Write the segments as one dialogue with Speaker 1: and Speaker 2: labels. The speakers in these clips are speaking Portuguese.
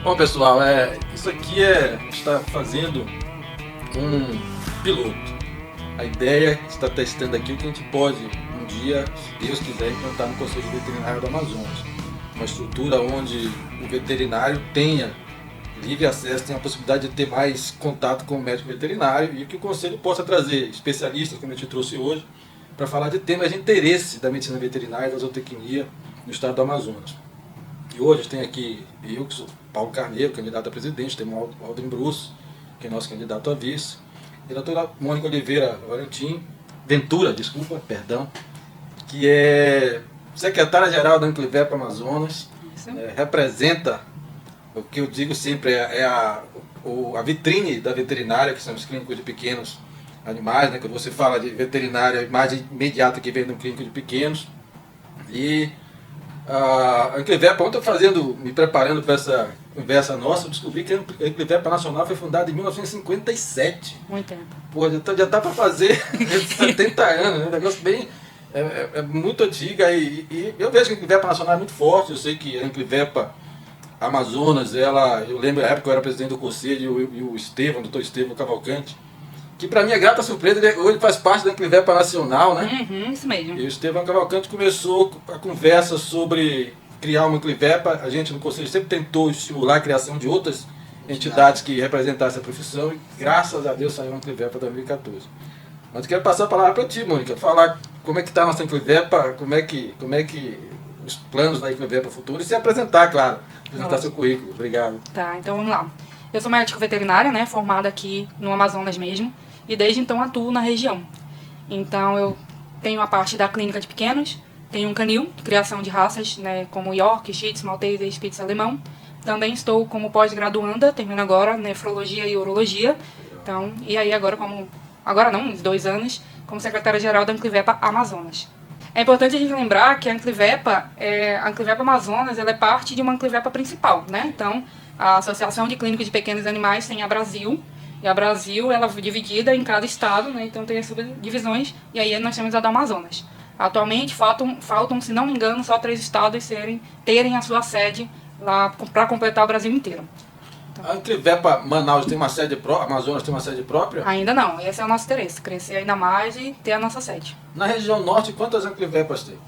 Speaker 1: Bom, pessoal, isso aqui a gente está fazendo um piloto. A ideia é estar testando aqui o que a gente pode, um dia, se Deus quiser, implantar no Conselho Veterinário do Amazonas. Uma estrutura onde o veterinário tenha livre acesso, tenha a possibilidade de ter mais contato com o médico veterinário e que o Conselho possa trazer especialistas, como a gente trouxe hoje, para falar de temas de interesse da medicina veterinária e da zootecnia no estado do Amazonas. E hoje tem aqui eu, que sou Paulo Carneiro, candidato a presidente, tem o Aldrin Bruce, que é nosso candidato a vice, e a doutora Mônica Oliveira Ventura, que é secretária-geral da Anclivepa Amazonas, representa o que eu digo sempre, a vitrine da veterinária, que são os clínicos de pequenos animais, né? Quando você fala de veterinária, a imagem imediata que vem de um clínico de pequenos. E a Anclivepa, ontem me preparando para essa conversa nossa, eu descobri que a Anclivepa Nacional foi fundada em 1957.
Speaker 2: Muito tempo.
Speaker 1: Pô, já tá para fazer 70 anos, né? Um negócio bem... É muito antiga e eu vejo que a Anclivepa Nacional é muito forte. Eu sei que a Anclivepa Amazonas, eu lembro a época que eu era presidente do conselho e o Estevão, o doutor Estevão Cavalcante, que para mim é grata surpresa, ele faz parte da Anclivepa Nacional, né?
Speaker 2: Uhum, isso mesmo.
Speaker 1: E o Estevão Cavalcante começou a conversa sobre criar uma Anclivepa. A gente no conselho sempre tentou estimular a criação de outras entidades que representassem a profissão e graças a Deus saiu a Anclivepa 2014. Mas eu quero passar a palavra para ti, Mônica, falar como é que está a nossa Anclivepa, como é que os planos da Anclivepa futura e se apresentar, claro, apresentar seu currículo. Obrigado.
Speaker 2: Tá, então vamos lá. Eu sou médico veterinária, né, formada aqui no Amazonas mesmo, e desde então atuo na região. Então eu tenho a parte da clínica de pequenos, tenho um canil, criação de raças, né, como York, Shih Tzu, Maltese, Spitz alemão. Também estou como pós-graduanda, termino agora nefrologia e urologia. Então, e aí agora não, uns 2 anos, como secretária-geral da Anclivepa Amazonas. É importante a gente lembrar que a Anclivepa Amazonas, ela é parte de uma Anclivepa principal, né? Então, a Associação de Clínicos de Pequenos Animais tem a Brasil, e a Brasil ela é dividida em cada estado, né? Então tem as subdivisões, e aí nós temos a do Amazonas. Atualmente faltam, se não me engano, só 3 estados terem a sua sede lá para completar o Brasil inteiro.
Speaker 1: A Anclivepa Manaus tem uma sede própria, Amazonas tem uma sede própria?
Speaker 2: Ainda não, esse é o nosso interesse, crescer ainda mais e ter a nossa sede.
Speaker 1: Na região norte, quantas Anclivepas tem?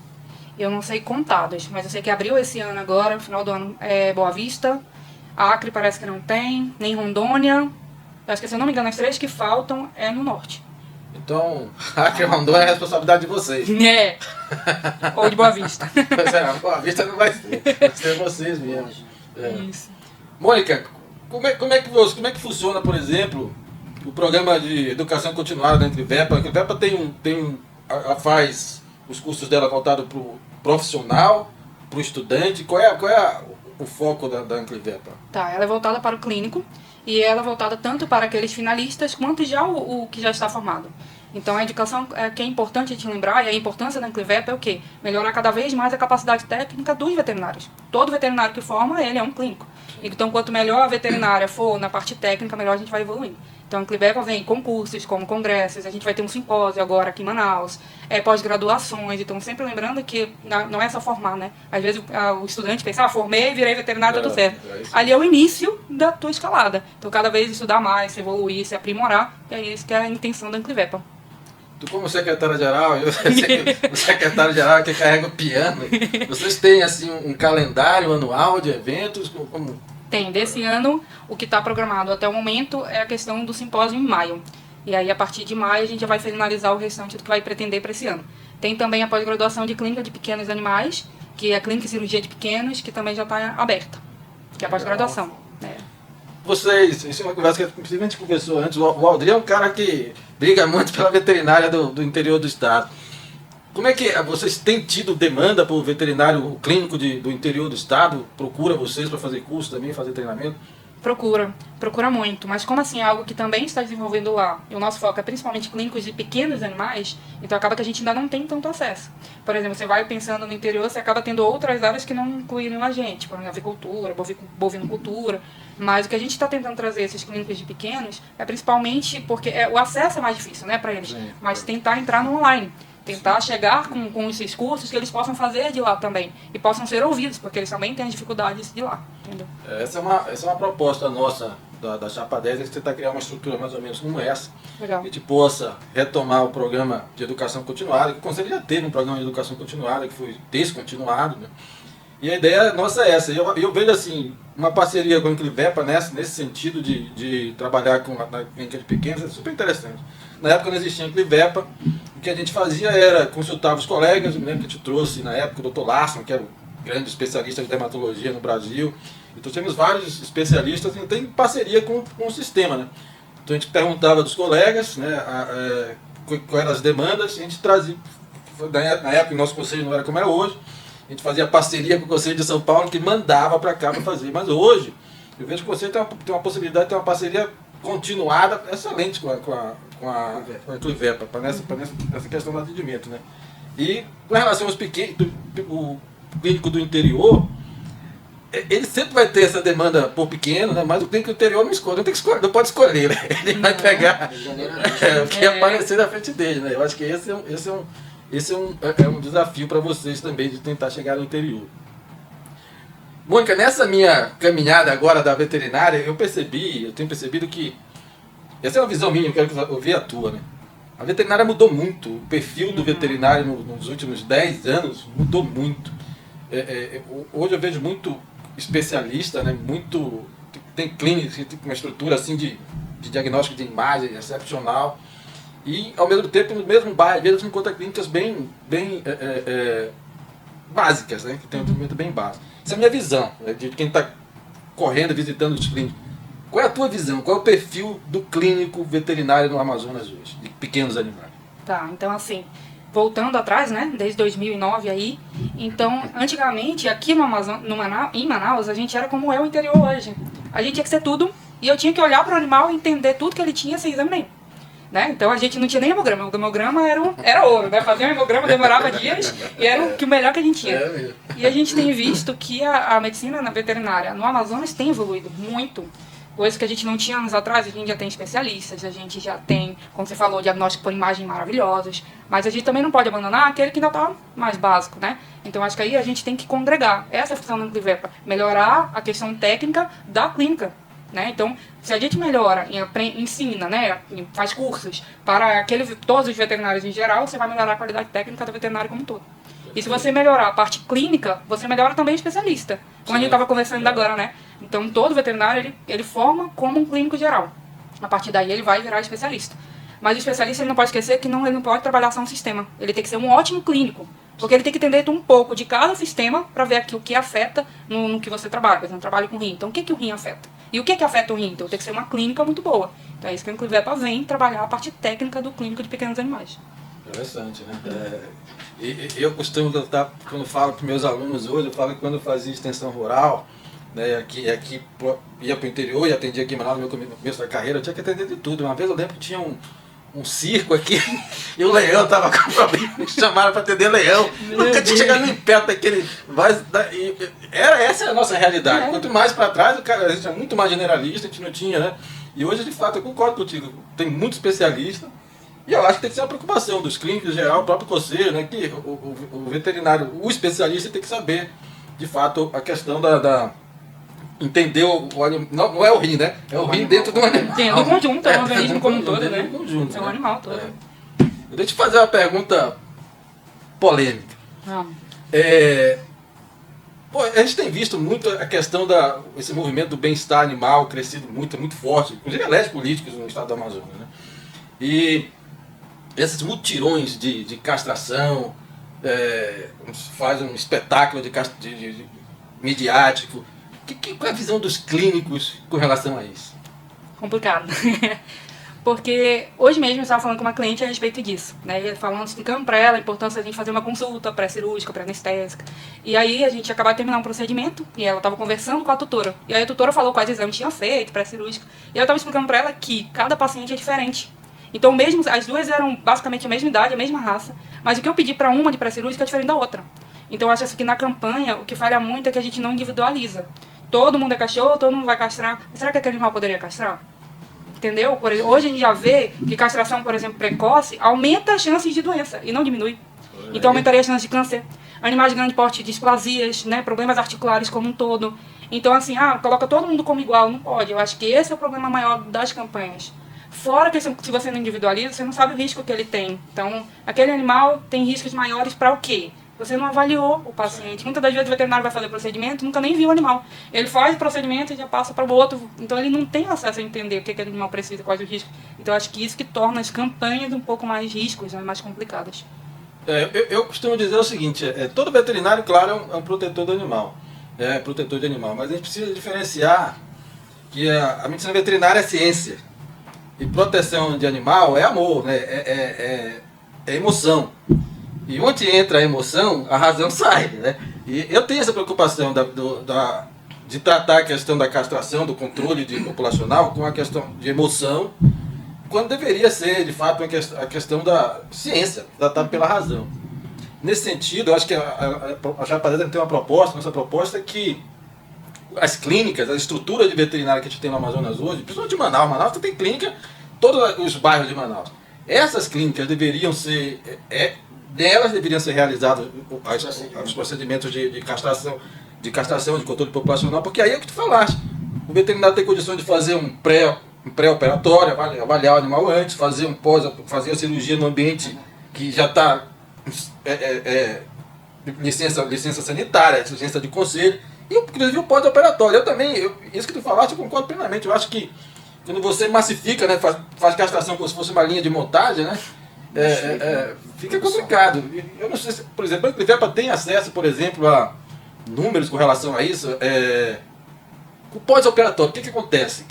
Speaker 2: Eu não sei contadas, mas eu sei que abriu esse ano agora, no final do ano, Boa Vista, Acre parece que não tem, nem Rondônia. Eu acho que, se eu não me engano, as 3 que faltam é no norte.
Speaker 1: Então, Acre e Rondônia é a responsabilidade de vocês.
Speaker 2: É, ou de Boa Vista.
Speaker 1: Pois é, Boa Vista não vai ser vocês mesmo.
Speaker 2: Isso.
Speaker 1: Mônica, como é que funciona, por exemplo, o programa de educação continuada da Anclivepa? A Anclivepa ela faz os cursos dela voltados para o profissional, para o estudante. Qual é o foco da Anclivepa?
Speaker 2: Tá, ela é voltada para o clínico e ela é voltada tanto para aqueles finalistas quanto já o que já está formado. Então a educação que é importante a gente lembrar, e a importância da Anclivepa é o quê? Melhorar cada vez mais a capacidade técnica dos veterinários. Todo veterinário que forma, ele é um clínico. Então quanto melhor a veterinária for na parte técnica, melhor a gente vai evoluindo. Então a Anclivepa vem com concursos, como congressos, a gente vai ter um simpósio agora aqui em Manaus, pós-graduações, então sempre lembrando que não é só formar, né? Às vezes o estudante pensa, formei, virei veterinário, tudo certo. Ali é o início da tua escalada. Então cada vez estudar mais, se evoluir, se aprimorar, e é isso que é a intenção da Anclivepa.
Speaker 1: Tu como secretária-geral, o secretário-geral que carrega o piano, vocês têm assim um calendário anual de eventos? Como...
Speaker 2: Tem, desse ano, o que está programado até o momento é a questão do simpósio em maio. E aí, a partir de maio, a gente já vai finalizar o restante do que vai pretender para esse ano. Tem também a pós-graduação de clínica de pequenos animais, que é a clínica e cirurgia de pequenos, que também já está aberta, que é a pós-graduação.
Speaker 1: Vocês, isso é uma conversa que a gente conversou antes, o Aldrin é um cara que briga muito pela veterinária do interior do estado. Como é que vocês têm tido demanda por veterinário clínico do interior do estado? Procura vocês para fazer curso também, fazer treinamento?
Speaker 2: Procura muito, mas como assim é algo que também está desenvolvendo lá, e o nosso foco é principalmente clínicos de pequenos animais, então acaba que a gente ainda não tem tanto acesso. Por exemplo, você vai pensando no interior, você acaba tendo outras áreas que não incluíram a gente, como avicultura, bovinocultura, mas o que a gente está tentando trazer esses clínicos de pequenos é principalmente porque o acesso é mais difícil, né, para eles, mas tentar entrar no online. tentar chegar com esses cursos que eles possam fazer de lá também e possam ser ouvidos, porque eles também têm as dificuldades de lá, entendeu?
Speaker 1: Essa é uma proposta nossa da Chapa 10, é tentar criar uma estrutura mais ou menos como essa.
Speaker 2: Legal.
Speaker 1: Que a gente possa retomar o programa de educação continuada, que o Conselho já teve um programa de educação continuada, que foi descontinuado, né? E a ideia nossa é essa. Eu vejo assim, uma parceria com a Inclivepa nesse sentido de trabalhar com a clínica de pequenos é super interessante. Na época não existia a Inclivepa, o que a gente fazia era consultar os colegas. Eu me lembro que a gente trouxe na época o Dr. Larson, que era o grande especialista de dermatologia no Brasil. Então temos vários especialistas e tem parceria com o sistema, né? Então a gente perguntava dos colegas, né, quais eram as demandas, e a gente trazia. Na época o nosso conselho não era como é hoje, a gente fazia parceria com o Conselho de São Paulo, que mandava para cá para fazer. Mas hoje, eu vejo que o Conselho tem uma possibilidade de ter uma parceria continuada, excelente com a Inclivepa, nessa questão do atendimento, né? E com relação aos pequenos, o clínico do interior, ele sempre vai ter essa demanda por pequeno, né? Mas o clínico do interior não escolhe, não pode escolher, né? Ele vai pegar o que aparecer na frente dele, né? Eu acho que esse é um desafio para vocês também, de tentar chegar no interior. Mônica, nessa minha caminhada agora da veterinária, eu tenho percebido que, essa é uma visão minha, eu quero ouvir a tua, né? A veterinária mudou muito, o perfil do veterinário nos últimos 10 anos mudou muito. Hoje eu vejo muito especialista, né? Tem clínicas que tem uma estrutura assim de diagnóstico de imagem excepcional. E, ao mesmo tempo, no mesmo bairro, às vezes, encontra clínicas bem básicas, né? Que tem um atendimento bem básico. Essa é a minha visão, né? De quem está correndo, visitando os clínicos. Qual é a tua visão? Qual é o perfil do clínico veterinário no Amazonas hoje, de pequenos animais?
Speaker 2: Tá, então assim, voltando atrás, né, desde 2009 aí, então, antigamente, aqui no em Manaus, a gente era como é o interior hoje. A gente tinha que ser tudo, e eu tinha que olhar para o animal e entender tudo que ele tinha sem exame nenhum. Né? Então a gente não tinha nem hemograma. O hemograma era ouro, né? Fazer um hemograma demorava dias e era o melhor que a gente tinha. E a gente tem visto que a medicina veterinária no Amazonas tem evoluído muito. Coisa que a gente não tinha anos atrás, a gente já tem especialistas, a gente já tem, como você falou, diagnóstico por imagem maravilhosos, mas a gente também não pode abandonar aquele que ainda está mais básico, né? Então acho que aí a gente tem que congregar. Essa é a função do Inclivepa, melhorar a questão técnica da clínica. Né? Então, se a gente melhora, ensina, né, faz cursos para todos os veterinários em geral, você vai melhorar a qualidade técnica do veterinário como um todo. E se você melhorar a parte clínica, você melhora também o especialista, como a gente estava conversando agora, né? Então, todo veterinário, ele forma como um clínico geral. A partir daí, ele vai virar especialista. Mas o especialista, ele não pode esquecer que ele não pode trabalhar só um sistema. Ele tem que ser um ótimo clínico. Porque ele tem que entender um pouco de cada sistema para ver aqui o que afeta no que você trabalha. Por exemplo, eu trabalho com rim. Então, o que o rim afeta? E o que afeta o rim? Então, tem que ser uma clínica muito boa. Então, é isso que a Inclivepa vem trabalhar a parte técnica do clínico de pequenos animais.
Speaker 1: Interessante, né? Eu costumo, quando falo para meus alunos hoje, eu falo que quando eu fazia extensão rural, né, aqui ia para o interior e atendia aqui em Manaus, no começo da carreira, eu tinha que atender de tudo. Uma vez eu lembro que tinha um circo aqui e o leão estava com problema, me chamaram para atender leão. Nunca tinha chegado nem perto daquele. Essa é a nossa realidade. Quanto mais para trás, a gente é muito mais generalista, a gente não tinha, né? E hoje, de fato, eu concordo contigo, tem muito especialista. E eu acho que tem que ser uma preocupação dos clínicos em geral, o próprio conselho, né? Que o veterinário, o especialista tem que saber, de fato, a questão entender o animal. Não é o rim, né? É o rim dentro do animal.
Speaker 2: Sim, é do conjunto, é o organismo como um todo, né?
Speaker 1: Conjunto,
Speaker 2: é um animal todo.
Speaker 1: Deixa eu te fazer uma pergunta polêmica. A gente tem visto muito a questão esse movimento do bem-estar animal crescido muito, muito forte, inclusive eleitos políticos no estado do Amazonas, né? E esses mutirões de castração, faz um espetáculo de midiático. Qual é a visão dos clínicos com relação a isso?
Speaker 2: Complicado. Porque hoje mesmo eu estava falando com uma cliente a respeito disso, né? Explicando para ela a importância de a gente fazer uma consulta pré-cirúrgica, pré-anestésica. E aí a gente acabou de terminar um procedimento e ela estava conversando com a tutora. E aí a tutora falou quais exames tinha feito, pré-cirúrgico. E eu estava explicando para ela que cada paciente é diferente. Então as duas eram basicamente a mesma idade, a mesma raça. Mas o que eu pedi para uma de pré-cirúrgica é diferente da outra. Então eu acho que na campanha o que falha muito é que a gente não individualiza. Todo mundo é cachorro, todo mundo vai castrar. Será que aquele animal poderia castrar? Entendeu? Hoje a gente já vê que castração, por exemplo, precoce, aumenta as chances de doença e não diminui. Então aumentaria as chances de câncer. Animais de grande porte, displasias, né, problemas articulares como um todo. Então, assim, coloca todo mundo como igual, não pode. Eu acho que esse é o problema maior das campanhas. Fora que se você não individualiza, você não sabe o risco que ele tem. Então, aquele animal tem riscos maiores para o quê? Você não avaliou o paciente. Muitas das vezes o veterinário vai fazer procedimento, nunca nem viu o animal. Ele faz o procedimento e já passa para o outro. Então ele não tem acesso a entender o que aquele animal precisa, quais os riscos. Então acho que isso que torna as campanhas um pouco mais riscos, né, mais complicadas.
Speaker 1: Eu costumo dizer o seguinte, todo veterinário, claro, é um protetor do animal. É protetor de animal, mas a gente precisa diferenciar que a medicina veterinária é ciência. E proteção de animal é amor, né? É emoção. E onde entra a emoção, a razão sai, né? E eu tenho essa preocupação de tratar a questão da castração, do controle populacional com a questão de emoção, quando deveria ser, de fato, a questão da ciência, tratada pela razão. Nesse sentido, eu acho que a Chapadera tem uma proposta, nossa proposta é que as clínicas, a estrutura de veterinária que a gente tem no Amazonas hoje, principalmente em Manaus você tem clínica, todos os bairros de Manaus. Essas clínicas deveriam ser, delas deveriam ser realizados os procedimentos de castração, de controle populacional, porque aí é o que tu falaste. O veterinário tem condições de fazer um pré-operatório, avaliar o animal antes, fazer a cirurgia no ambiente que já está licença sanitária, licença de conselho, e inclusive o pós-operatório. Isso que tu falaste, eu concordo plenamente. Eu acho que quando você massifica, né, faz castração como se fosse uma linha de montagem, né, fica complicado. Eu não sei se, por exemplo, a Clivepa tem acesso, por exemplo, a números com relação a isso. O pós-operatório, o que acontece?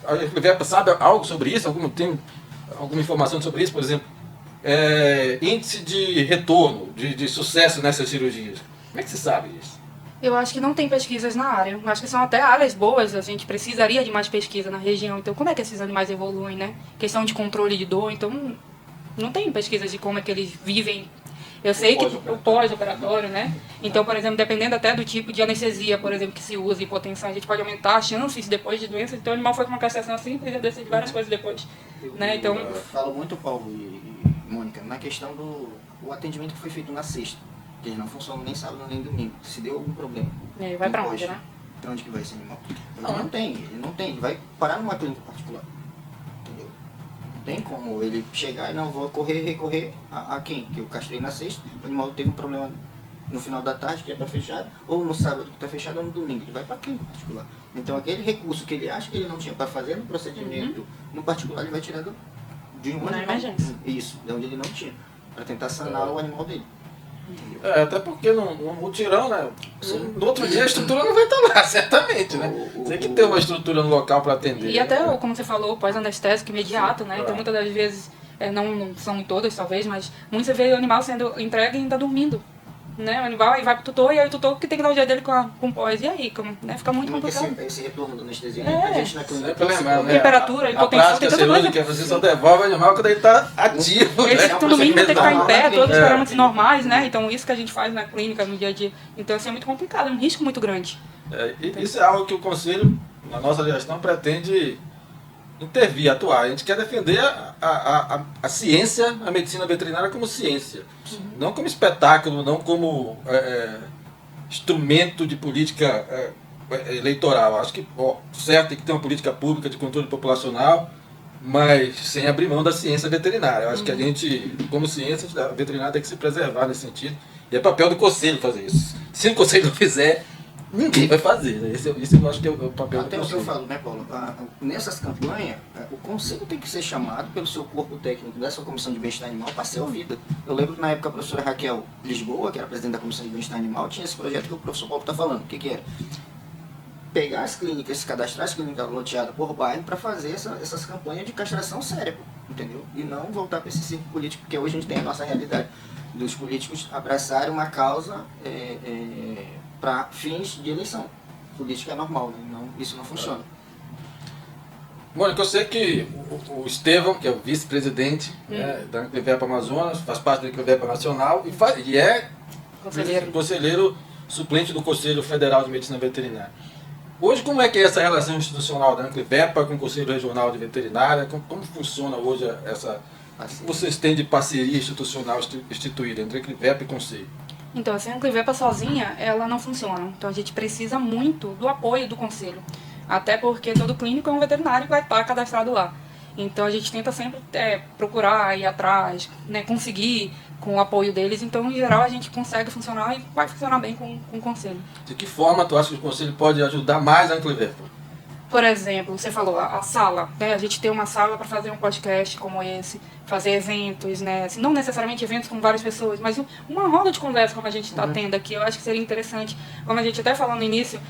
Speaker 1: A Clivepa sabe algo sobre isso? Tem alguma informação sobre isso, por exemplo? Índice de retorno, de sucesso nessas cirurgias. Como é que você sabe isso?
Speaker 2: Eu acho que não tem pesquisas na área. Eu acho que são até áreas boas, a gente precisaria de mais pesquisa na região. Então, como é que esses animais evoluem, né? Questão de controle de dor, então não tem pesquisas de como é que eles vivem. Eu sei que o pós-operatório, né? Então, por exemplo, dependendo até do tipo de anestesia, por exemplo, que se usa, hipotensão, a gente pode aumentar as chances depois de doença. Então, o animal foi com uma castração assim, ele já decide várias coisas depois, né? Então,
Speaker 3: eu falo muito, Paulo e Mônica, na questão do atendimento que foi feito na sexta. Que ele não funciona nem sábado nem domingo. Se deu algum problema.
Speaker 2: Vai pra onde, né?
Speaker 3: Pra onde que vai esse animal? Ele não tem. Ele vai parar numa clínica particular. Entendeu? Não tem como ele chegar e não vou recorrer a quem? Que eu castrei na sexta, o animal teve um problema no final da tarde, que tá fechado, ou no sábado que tá fechado, ou no domingo. Ele vai pra clínica particular. Então aquele recurso que ele acha que ele não tinha para fazer no procedimento, no particular, ele vai tirar de um
Speaker 2: na emergência.
Speaker 3: Isso, de onde ele não tinha. Para tentar sanar o animal dele.
Speaker 1: Até porque no mutirão, né? No outro dia a estrutura não vai estar lá, certamente, né? Tem que ter uma estrutura no local para atender.
Speaker 2: E até, como você falou, pós-anestésico imediato, né? Então muitas das vezes, não são em todas talvez, mas muitas vezes o animal sendo entregue e ainda dormindo. Né? O animal aí vai pro tutor e aí o tutor que tem que dar o jeito dele com pós. E aí, né? Fica muito complicado.
Speaker 3: Esse retorno da anestesia, a gente na clínica...
Speaker 2: Temperatura, hipotensão, tem tanta coisa.
Speaker 1: Que você só devolve o animal quando ele está ativo.
Speaker 2: Eles
Speaker 1: né?
Speaker 2: no mínimo tem que estar em pé, todos os parâmetros normais, né? Então isso que a gente faz na clínica, no dia a dia. Então assim, é muito complicado, é um risco muito grande.
Speaker 1: Isso é algo que o Conselho, na nossa gestão, pretende intervir, atuar. A gente quer defender a ciência, a medicina veterinária como ciência. Não como espetáculo, não como instrumento de política eleitoral. Acho que, certo, tem que ter uma política pública de controle populacional, mas sem abrir mão da ciência veterinária. Eu acho que a gente, como ciência, a veterinária tem que se preservar nesse sentido. E é papel do Conselho fazer isso. Se o Conselho não fizer, ninguém vai fazer. Né? Esse eu acho que é o papel do Conselho.
Speaker 3: Até o que eu falo, né, Paulo? Nessas campanhas, o Conselho tem que ser chamado pelo seu corpo técnico dessa Comissão de Bem-Estar Animal para ser ouvida. Eu lembro que na época a professora Raquel Lisboa, que era presidente da Comissão de Bem-Estar Animal, tinha esse projeto que o professor Paulo está falando. O que era? Pegar as clínicas, cadastrar as clínicas loteadas por bairro para fazer essas campanhas de castração séria, entendeu? E não voltar para esse círculo político, porque hoje a gente tem a nossa realidade dos políticos abraçarem uma causa para fins de eleição. Política é normal, né? Não, isso não funciona.
Speaker 1: Mônica, eu sei que o Estevão, que é o vice-presidente da Clivepa Amazonas, faz parte da Clivepa Nacional e é conselheiro suplente do Conselho Federal de Medicina Veterinária. Hoje, como é que é essa relação institucional da Anclivepa com o Conselho Regional de Veterinária? Como funciona hoje essa...
Speaker 3: Assim.
Speaker 1: Vocês têm de parceria institucional instituída entre Anclivepa e Conselho?
Speaker 2: Então, assim, a Anclivepa sozinha, ela não funciona. Então, a gente precisa muito do apoio do conselho. Até porque todo clínico é um veterinário que vai estar cadastrado lá. Então, a gente tenta sempre procurar, ir atrás, né, conseguir com o apoio deles. Então, em geral, a gente consegue funcionar e vai funcionar bem com o conselho.
Speaker 1: De que forma tu acha que o Conselho pode ajudar mais a Anclivepa?
Speaker 2: Por exemplo, você falou, a sala, né? A gente tem uma sala para fazer um podcast como esse, fazer eventos, né? Assim, não necessariamente eventos com várias pessoas, mas uma roda de conversa como a gente está tendo aqui, eu acho que seria interessante. Como a gente até falou no início,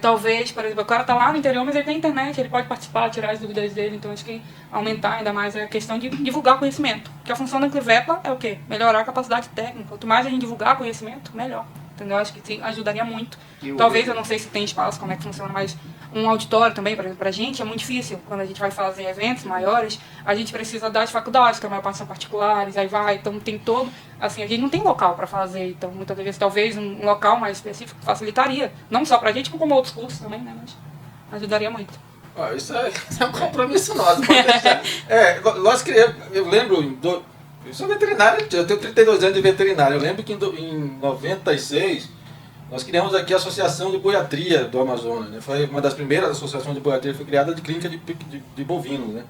Speaker 2: talvez, por exemplo, o cara está lá no interior, mas ele tem internet, ele pode participar, tirar as dúvidas dele, então acho que aumentar ainda mais a questão de divulgar conhecimento. Porque a função da Anclivepa é o quê? Melhorar a capacidade técnica. Quanto mais a gente divulgar conhecimento, melhor. Entendeu? Acho que sim, ajudaria muito. Talvez, eu não sei se tem espaço, como é que funciona, mas um auditório também, por exemplo, pra gente é muito difícil. Quando a gente vai fazer eventos maiores, a gente precisa das faculdades, que a maior parte são particulares, aí vai, então tem todo... Assim, a gente não tem local para fazer, então muitas vezes talvez um local mais específico facilitaria. Não só pra gente, como outros cursos também, né? Mas ajudaria muito.
Speaker 1: Isso é um compromisso nosso, pode deixar. Lógico que eu lembro... Eu sou veterinário, eu tenho 32 anos de veterinário. Eu lembro que em 96 nós criamos aqui a Associação de Boiatria do Amazonas. Né? Foi uma das primeiras associações de boiatria, foi criada de clínica de bovinos. Né?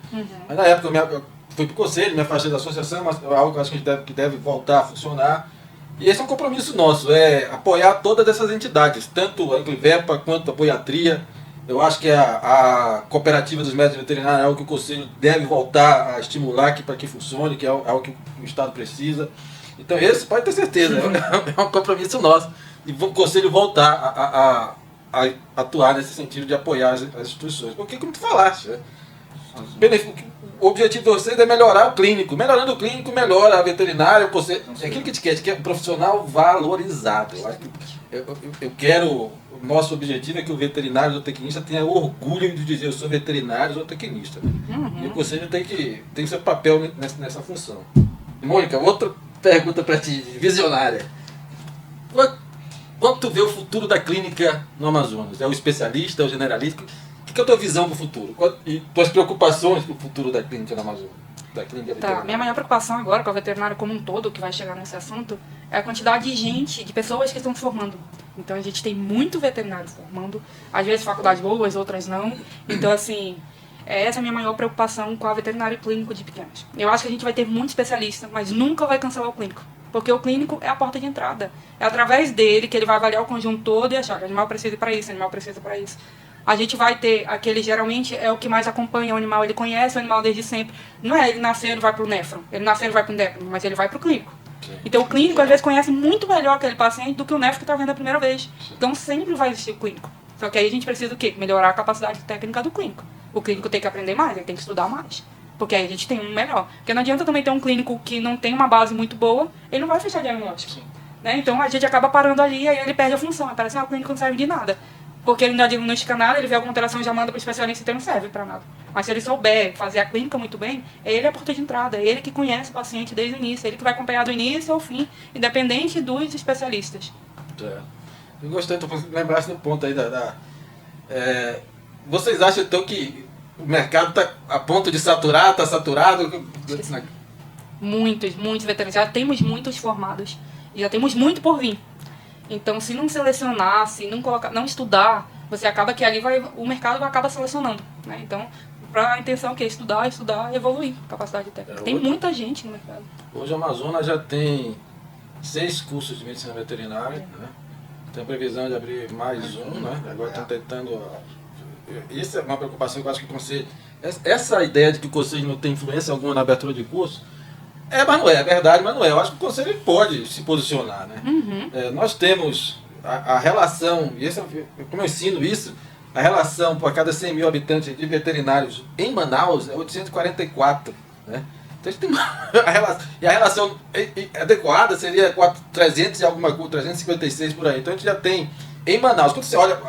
Speaker 1: Mas na época eu fui para o conselho, me afastei da associação, mas é algo que eu acho que deve voltar a funcionar. E esse é um compromisso nosso, apoiar todas essas entidades, tanto a Anclivepa quanto a boiatria. Eu acho que a cooperativa dos médicos veterinários é algo que o Conselho deve voltar a estimular para que funcione, que é algo que o Estado precisa. Então esse pode ter certeza, é um compromisso nosso. E o Conselho voltar a atuar nesse sentido de apoiar as instituições. Porque, como tu falaste, o objetivo de vocês é melhorar o clínico. Melhorando o clínico, melhora a veterinária, é aquilo que te quer, que é um profissional valorizado. Eu acho que eu quero... O nosso objetivo é que o veterinário ou o zootecnista tenha orgulho de dizer eu sou veterinário ou zootecnista. E o Conselho tem seu papel nessa função. Mônica, outra pergunta para ti, visionária. Quando tu vê o futuro da clínica no Amazonas? É o especialista, é o generalista? O que é a tua visão para o futuro? E tuas preocupações com o futuro da clínica no Amazonas? Da clínica veterinária?
Speaker 2: Minha maior preocupação agora com a veterinária como um todo, que vai chegar nesse assunto, é a quantidade de gente, de pessoas que estão se formando. Então a gente tem muito veterinário formando, às vezes faculdades boas, outras não. Então assim, essa é a minha maior preocupação com a veterinária clínico de pequenos. Eu acho que a gente vai ter muito especialista, mas nunca vai cancelar o clínico. Porque o clínico é a porta de entrada. É através dele que ele vai avaliar o conjunto todo e achar que o animal precisa para isso, o animal precisa para isso. A gente vai ter aquele, geralmente, é o que mais acompanha o animal, ele conhece o animal desde sempre. Não é ele nascer, ele vai para o néfron, ele nascer, ele vai para o endócrino, mas ele vai para o clínico. Então o clínico às vezes conhece muito melhor aquele paciente do que o néfron que está vendo a primeira vez. Então sempre vai existir o clínico. Só que aí a gente precisa do quê? Melhorar a capacidade técnica do clínico. O clínico tem que aprender mais, ele tem que estudar mais. Porque aí a gente tem um melhor. Porque não adianta também ter um clínico que não tem uma base muito boa, ele não vai fechar diagnóstico. Né? Então a gente acaba parando ali e aí ele perde a função. Aí parece que o clínico não serve de nada. Porque ele não diagnostica nada, ele vê alguma alteração e já manda para o especialista, então não serve para nada. Mas se ele souber fazer a clínica muito bem, ele é a porta de entrada, é ele que conhece o paciente desde o início, é ele que vai acompanhar do início ao fim, independente dos especialistas.
Speaker 1: Eu gostei, tu lembraste do ponto aí vocês acham então que o mercado está a ponto de saturar, está saturado?
Speaker 2: Muitos veterinários, já temos muitos formados, e já temos muito por vir. Então, se não selecionar, se não colocar, não estudar, você acaba que ali o mercado acaba selecionando, né? Então, a intenção é estudar e evoluir a capacidade técnica. Tem muita gente no mercado.
Speaker 1: Hoje a Amazonas já tem 6 cursos de medicina veterinária, né? Tem previsão de abrir mais um, né? Agora estão tentando... Isso é uma preocupação que eu acho que o Conselho... Essa ideia de que o Conselho não tem influência alguma na abertura de curso, mas não é verdade, mas não é. Eu acho que o Conselho pode se posicionar, né? Nós temos a relação, e como eu ensino isso, a relação por cada 100 mil habitantes de veterinários em Manaus é 844, né? Então a gente tem a relação adequada seria 300 e alguma coisa, 356 por aí. Então a gente já tem em Manaus, quando você olha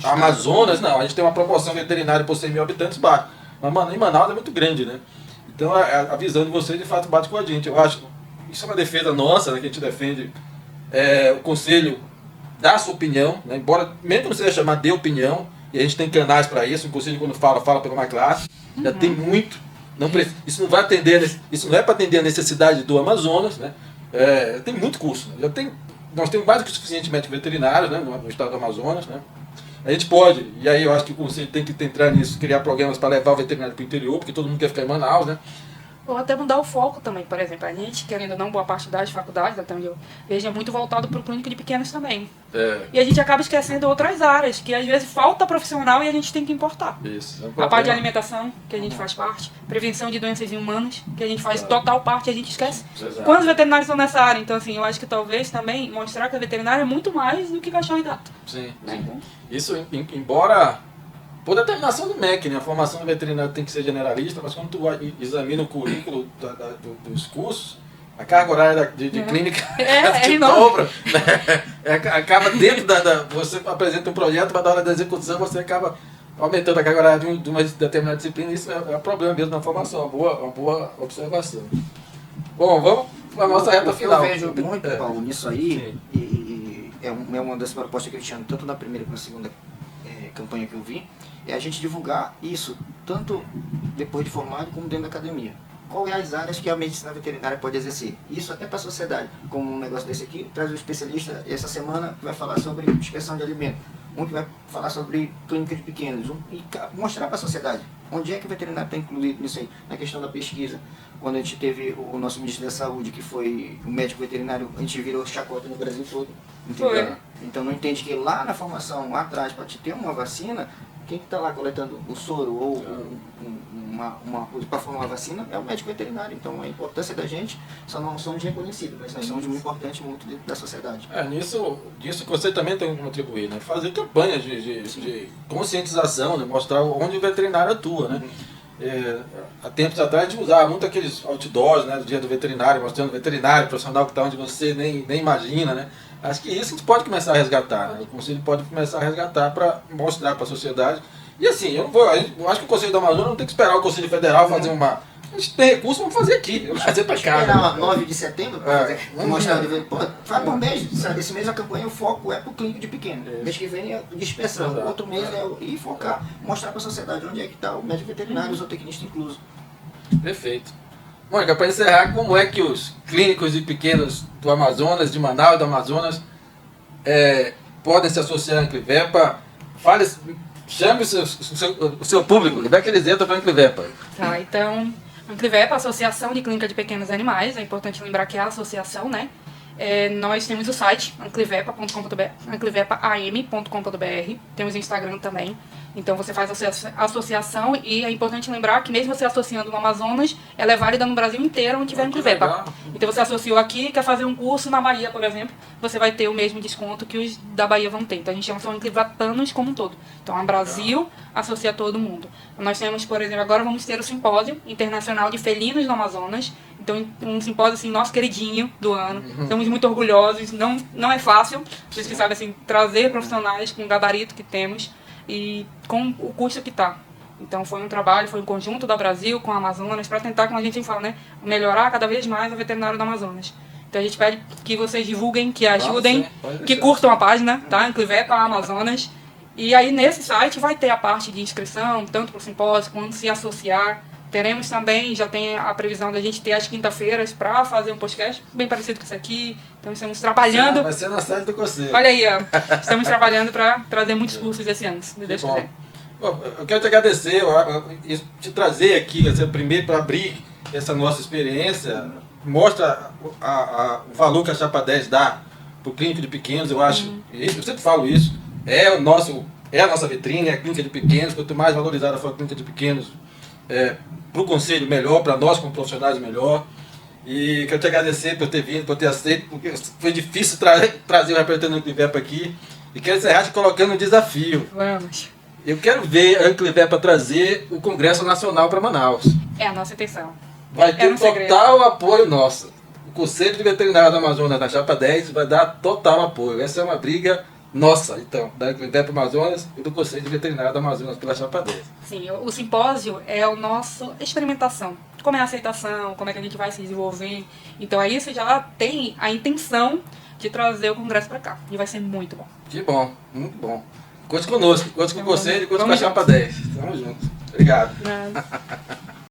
Speaker 1: a Amazonas, não, a gente tem uma proporção veterinária por 100 mil habitantes baixa, mas em Manaus é muito grande, né? Então a visão de vocês de fato bate com a gente. Eu acho que isso é uma defesa nossa, né, que a gente defende. O Conselho dá a sua opinião, né, embora, mesmo que não seja chamado de opinião, e a gente tem canais para isso, o conselho quando fala pela uma classe, já tem muito. Isso não vai atender, isso não é para atender a necessidade do Amazonas, né? Tem muito curso. Nós temos mais do que suficiente médicos veterinários, né, no estado do Amazonas, né? A gente pode, e aí eu acho que o conselho tem que entrar nisso, criar programas para levar o veterinário para o interior, porque todo mundo quer ficar em Manaus, né?
Speaker 2: Ou até mudar o foco também, por exemplo. A gente, querendo ou não, boa parte das faculdades, até onde eu vejo, é muito voltado para o clínico de pequenos também. E a gente acaba esquecendo outras áreas, que às vezes falta profissional e a gente tem que importar.
Speaker 1: Isso.
Speaker 2: A parte de alimentação, que a gente faz parte, prevenção de doenças em humanos, que a gente faz total parte, a gente esquece.
Speaker 1: Exato.
Speaker 2: Quantos veterinários estão nessa área? Então, assim, eu acho que talvez também mostrar que a veterinária é muito mais do que cachorro e gato.
Speaker 1: Sim.
Speaker 2: Né?
Speaker 1: Isso, embora, por determinação do MEC, né, a formação do veterinário tem que ser generalista, mas quando tu examina o currículo dos cursos, a carga horária de clínica
Speaker 2: é
Speaker 1: dobra. Né? Acaba dentro você apresenta um projeto, mas na hora da execução você acaba aumentando a carga horária de uma determinada disciplina. Isso é um problema mesmo na formação, uma boa observação. Bom, vamos para a nossa reta final.
Speaker 3: Eu vejo muito, Paulo, nisso aí, e é uma das propostas que eu tinha, tanto na primeira como na segunda campanha que eu vi, é a gente divulgar isso, tanto depois de formado como dentro da academia. Quais as áreas que a medicina veterinária pode exercer? Isso até para a sociedade, como um negócio desse aqui, traz um especialista essa semana que vai falar sobre inspeção de alimentos, um que vai falar sobre clínica de pequenos, e mostrar para a sociedade onde é que o veterinário está incluído nisso aí, na questão da pesquisa. Quando a gente teve o nosso ministro da Saúde, que foi o médico veterinário, a gente virou chacota no Brasil todo. Entendeu? Então não entende que lá na formação, lá atrás, para te ter uma vacina, quem está lá coletando o soro ou uma coisa para formar uma vacina é o médico veterinário. Então a importância da gente só não somos reconhecidos, mas nós somos muito importantes muito dentro da sociedade.
Speaker 1: Disso que você também tem que contribuir, né? Fazer campanhas de conscientização, né? Mostrar onde o veterinário atua, né? Há tempos atrás a gente usava muito aqueles outdoors, né, do dia do veterinário, mostrando o veterinário profissional que está onde você nem imagina, né? Acho que isso a gente pode começar a resgatar, né? O Conselho pode começar a resgatar para mostrar para a sociedade. E assim, eu acho que o Conselho da Amazônia não tem que esperar o Conselho Federal fazer uma... A gente tem recurso, vamos fazer aqui, vamos fazer para cá.
Speaker 3: Esperar 9 de setembro para mostrar, faz bom mês, sabe? Esse mês a campanha, o foco é para o clínico de pequeno. Mês que vem é de inspeção, outro mês é ir focar, mostrar para a sociedade onde é que está o médico veterinário e o zootecnista incluso.
Speaker 1: Perfeito. Mônica, para encerrar, como é que os clínicos de pequenos do Amazonas, de Manaus e do Amazonas, podem se associar à Anclivepa? Chame o seu público, como é que eles entram para a Anclivepa?
Speaker 2: Tá, então, a Anclivepa, Associação de Clínica de Pequenos Animais, é importante lembrar que é a associação, né? Nós temos o site, anclivepa.com.br, anclivepaam.com.br, temos o Instagram também. Então você faz a associação e é importante lembrar que mesmo você associando no Amazonas, ela é válida no Brasil inteiro onde tiver Anclivepa. Então você associou aqui, quer fazer um curso na Bahia, por exemplo, você vai ter o mesmo desconto que os da Bahia vão ter. Então a gente chama só Anclivepanos como um todo. Então a Brasil associa todo mundo. Nós temos, por exemplo, agora vamos ter o Simpósio Internacional de Felinos no Amazonas. Então um simpósio assim, nosso queridinho do ano. Estamos muito orgulhosos, não é fácil, vocês que sabem assim, trazer profissionais com o gabarito que temos e com o custo que está. Então foi um trabalho, foi um conjunto da Brasil com a Amazonas para tentar, como a gente fala, né, melhorar cada vez mais o veterinário do Amazonas. Então a gente pede que vocês divulguem, que ajudem, que curtam a página, tá? Anclivepa Amazonas. E aí nesse site vai ter a parte de inscrição, tanto para o simpósio quanto se associar. Teremos também, já tem a previsão da gente ter as quinta-feiras para fazer um podcast bem parecido com isso aqui. Então estamos trabalhando.
Speaker 1: Vai ser na sede do Conselho.
Speaker 2: Olha aí, ó. Estamos trabalhando para trazer muitos cursos esse ano, se Deus quiser.
Speaker 1: Eu quero te agradecer, te trazer aqui, primeiro para abrir essa nossa experiência, mostra o valor que a Chapa 10 dá para o clínico de pequenos, eu acho, eu sempre falo isso, é a nossa vitrine, é a clínica de pequenos, quanto mais valorizada for a clínica de pequenos, para o Conselho melhor, para nós como profissionais melhor. E quero te agradecer por ter vindo, por ter aceito, porque foi difícil trazer o representante do Anclivepa aqui. E quero encerrar te colocando um desafio.
Speaker 2: Vamos.
Speaker 1: Eu quero ver a Anclivepa trazer o Congresso Nacional para Manaus.
Speaker 2: É a nossa intenção.
Speaker 1: Vai ter total apoio nosso. O Conselho de Veterinário do Amazonas, na Chapa 10, vai dar total apoio. Essa é uma briga nossa, então, da Anclivepa Amazonas e do Conselho de Veterinário do Amazonas pela Chapa 10.
Speaker 2: Sim, o simpósio é o nosso experimentação. Como é a aceitação, como é que a gente vai se desenvolver. Então aí você já tem a intenção de trazer o Congresso para cá. E vai ser muito bom.
Speaker 1: Que bom, muito bom. Conte conosco, conte com você e conte com a
Speaker 2: Vamos
Speaker 1: Chapa 10. Tamo junto. Obrigado.
Speaker 2: Nada.